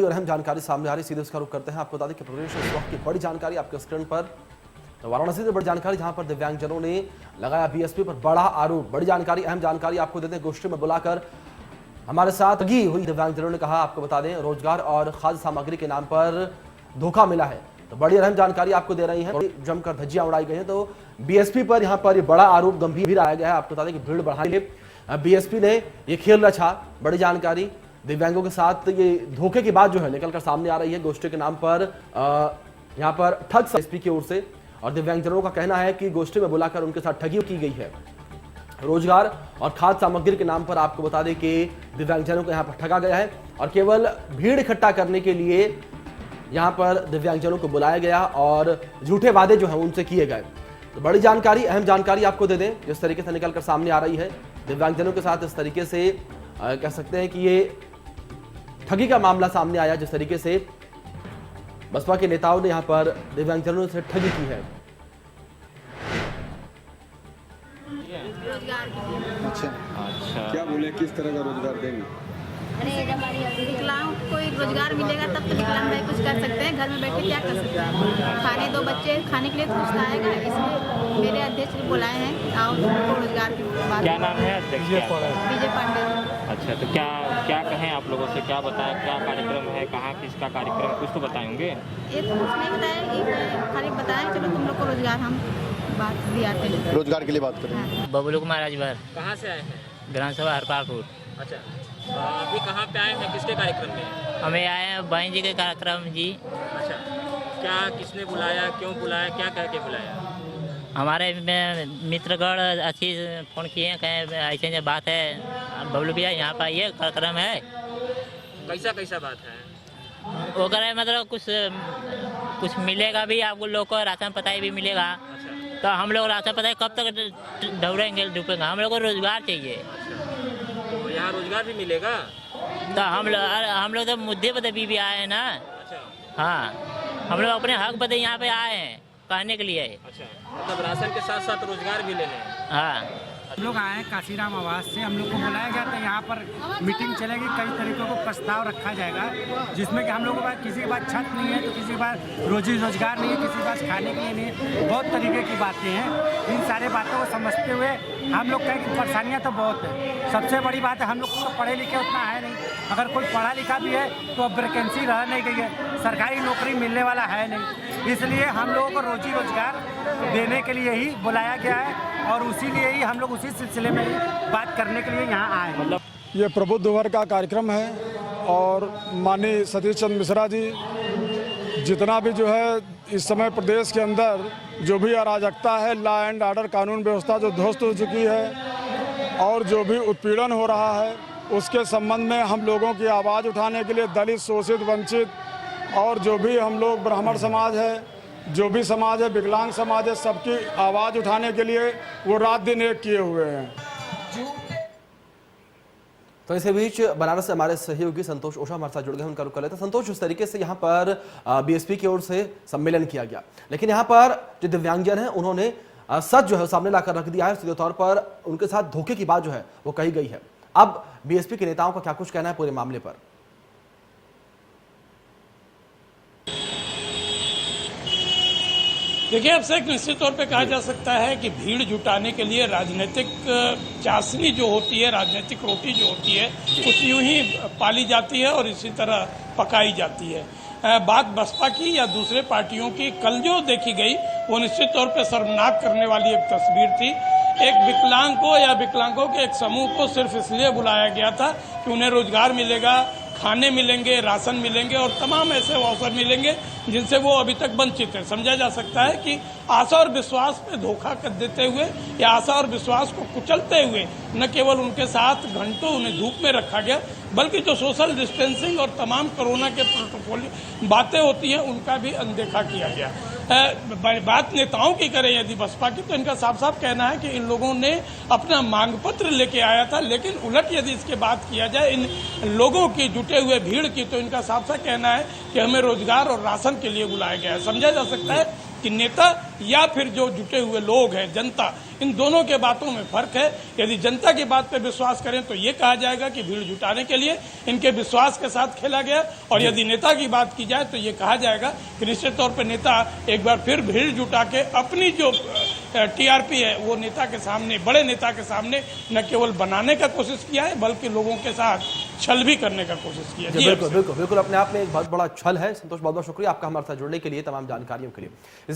और अहम जानकारी सामने आ रही, सीधे उसका रुख करते हैं। आपको बता दें कि प्रदेश इस वक्त की बड़ी जानकारी आपके स्क्रीन पर। तो वाराणसी से बड़ी जानकारी, जहां पर दिव्यांगजनों ने लगाया बीएसपी पर बड़ा आरोप। बड़ी जानकारी, अहम जानकारी आपको देते हैं। गोष्ठी में बुलाकर हमारे साथ ठगी हुई दिव्यांगजनों ने कहा, आपको बता दें, रोजगार और खाद्य सामग्री के नाम पर धोखा मिला है। तो बड़ी अहम जानकारी आपको दे रही है, जमकर धज्जियां उड़ाई गई हैं। तो बीएसपी पर यहां पर बड़ा आरोप गंभीर आया गया है। आपको बता दें कि भीड़ बढ़ाने बीएसपी ने ये खेल रचा। बड़ी जानकारी, दिव्यांगों के साथ ये धोखे की बात जो है निकलकर सामने आ रही है। गोष्ठी के नाम पर यहां पर ठग बीएसपी की ओर से, और दिव्यांगजनों का कहना है कि गोष्ठी में बुलाकर उनके साथ ठगी की गई है। रोजगार और खाद्य सामग्री के नाम पर आपको बता दें कि दिव्यांगजनों को यहां पर ठगा गया है, और केवल भीड़ इकट्ठा करने के लिए यहां पर दिव्यांगजनों को बुलाया गया और झूठे वादे जो हैं उनसे किए गए। तो बड़ी जानकारी, अहम जानकारी आपको दे दें, जिस तरीके से निकलकर सामने आ रही है। दिव्यांगजनों के साथ इस तरीके से कह सकते हैं कि ये ठगी का मामला सामने आया, जिस तरीके से बसपा के नेताओं ने यहां पर दिव्यांगजनों से ठगी की है। अच्छा, क्या बोले, किस तरह का रोजगार देंगे? विकलांग को रोजगार मिलेगा तब तो विकलांग भाई कुछ कर सकते हैं। घर में बैठे क्या कर सकते हैं? खाने दो बच्चे खाने के लिए कुछ तो आएगा, इसलिए मेरे अध्यक्ष बुलाए हैं आओ रोजगार की बात। क्या नाम है अध्यक्ष? विजय पांडे। अच्छा, तो क्या कहें आप लोगों से, क्या बताएं, क्या कार्यक्रम है, कहाँ किसका कार्यक्रम, कुछ तो बताएंगे? ये तो कुछ नहीं बताया, खाली बताया चलो तुम लोग को रोजगार हम बात भी आते हैं। रोजगार के लिए बात करें। बबलू कुमार राजभर, कहाँ से आए हैं? ग्राम सभा हरपालपुर। अच्छा, अभी कहाँ पे आए हैं, किसके कार्यक्रम में? हमें आए हैं बहन जी के कार्यक्रम जी। अच्छा, क्या किसने बुलाया, क्यों बुलाया, क्या कह के बुलाया? हमारे मित्रगढ़ अच्छी फोन किए हैं, कहें ऐसे जो बात है बबलू भैया यहाँ पर आइए, कार्यक्रम है। कैसा बात है? वो कह रहे मतलब कुछ मिलेगा भी, आपको लोग को राशन पताई भी मिलेगा। अच्छा, तो हम लोग राशन पताई कब तक दौड़ेंगे डूबेंगे? हम लोग को रोजगार चाहिए। तो यहाँ रोजगार भी मिलेगा? तो हम लोग तो मुद्दे पर भी आए हैं ना। अच्छा, हाँ, हम लोग अपने हक पर यहाँ पे आए हैं कहने के लिए। अच्छा, मतलब राशन के साथ साथ रोजगार भी लेने हैं। हाँ, हम लोग आए हैं काशीराम आवास से। हम लोग को बुलाया गया था, यहाँ पर मीटिंग चलेगी, कई तरीकों को प्रस्ताव रखा जाएगा, जिसमें कि हम लोगों के पास किसी के पास छत नहीं है, तो किसी के पास रोजी रोजगार नहीं है, किसी के पास खाने के लिए नहीं है, बहुत तरीके की बातें हैं। इन सारे बातों को समझते हुए हम लोग कहें कि परेशानियाँ तो बहुत है। सबसे बड़ी बात है हम लोग को पढ़े लिखे उतना है नहीं, अगर कोई पढ़ा लिखा भी है तो अब वैकेंसी रह नहीं गई है, सरकारी नौकरी मिलने वाला है नहीं। इसलिए हम लोगों को रोजी रोजगार देने के लिए ही बुलाया गया है, और उसी लिए ही हम लोग उसी सिलसिले में ही बात करने के लिए यहाँ आए हैं। ये प्रबुद्ध वर्ग का कार्यक्रम है, और माननीय सतीश चंद्र मिश्रा जी जितना भी जो है इस समय प्रदेश के अंदर जो भी अराजकता है, लॉ एंड ऑर्डर, कानून व्यवस्था जो ध्वस्त हो चुकी है और जो भी उत्पीड़न हो रहा है, उसके संबंध में हम लोगों की आवाज़ उठाने के लिए दलित, शोषित, वंचित और जो भी हम लोग ब्राह्मण समाज है, जो भी समाज है, विकलांग समाज है, सबकी आवाज़ उठाने के लिए वो रात दिन एक किए हुए हैं। तो इसी बीच बनारस से हमारे सहयोगी संतोष ओझा हमारे साथ जुड़ गए, उनका रुख कर लेते हैं। संतोष, इस तरीके से यहाँ पर बीएसपी की ओर से सम्मेलन किया गया, लेकिन यहाँ पर जो दिव्यांगजन हैं उन्होंने सच जो है सामने लाकर रख दिया है। सीधे तौर पर उनके साथ धोखे की बात जो है वो कही गई है। अब बीएसपी के नेताओं का क्या कुछ कहना है पूरे मामले पर? देखिए, अब से एक निश्चित तौर पे कहा जा सकता है कि भीड़ जुटाने के लिए राजनीतिक चाशनी जो होती है, राजनीतिक रोटी जो होती है, कुछ यूं ही पाली जाती है और इसी तरह पकाई जाती है। बात बसपा की या दूसरे पार्टियों की कल जो देखी गई वो निश्चित तौर पे शर्मनाक करने वाली एक तस्वीर थी। एक विकलांग को या विकलांगों के एक समूह को सिर्फ इसलिए बुलाया गया था कि उन्हें रोजगार मिलेगा, खाने मिलेंगे, राशन मिलेंगे और तमाम ऐसे अवसर मिलेंगे जिनसे वो अभी तक वंचित है। समझा जा सकता है कि आशा और विश्वास पे धोखा कर देते हुए या आशा और विश्वास को कुचलते हुए न केवल उनके साथ घंटों उन्हें धूप में रखा गया, बल्कि जो सोशल डिस्टेंसिंग और तमाम कोरोना के प्रोटोकॉल बातें होती हैं उनका भी अनदेखा किया गया। बात नेताओं की करें यदि बसपा की, तो इनका साफ साफ कहना है कि इन लोगों ने अपना मांग पत्र लेके आया था, लेकिन उलट यदि इसके बात किया जाए इन लोगों की जुटे हुए भीड़ की, तो इनका साफ साफ कहना है कि हमें रोजगार और राशन के लिए बुलाया गया है। समझा जा सकता है कि नेता या फिर जो जुटे हुए लोग हैं, जनता, इन दोनों के बातों में फर्क है। यदि जनता की बात पर विश्वास करें तो ये कहा जाएगा कि भीड़ जुटाने के लिए इनके विश्वास के साथ खेला गया, और यदि नेता की बात की जाए तो ये कहा जाएगा कि निश्चित तौर पर नेता एक बार फिर भीड़ जुटा के अपनी जो टीआरपी है वो नेता के सामने, बड़े नेता के सामने न केवल बनाने का कोशिश किया है बल्कि लोगों के साथ छल भी करने का कोशिश किया है। बिल्कुल बिल्कुल बिल्कुल, अपने आप में एक बहुत बड़ा छल है। संतोष, बहुत बहुत शुक्रिया आपका हमारे साथ जुड़ने के लिए, तमाम जानकारियों के लिए।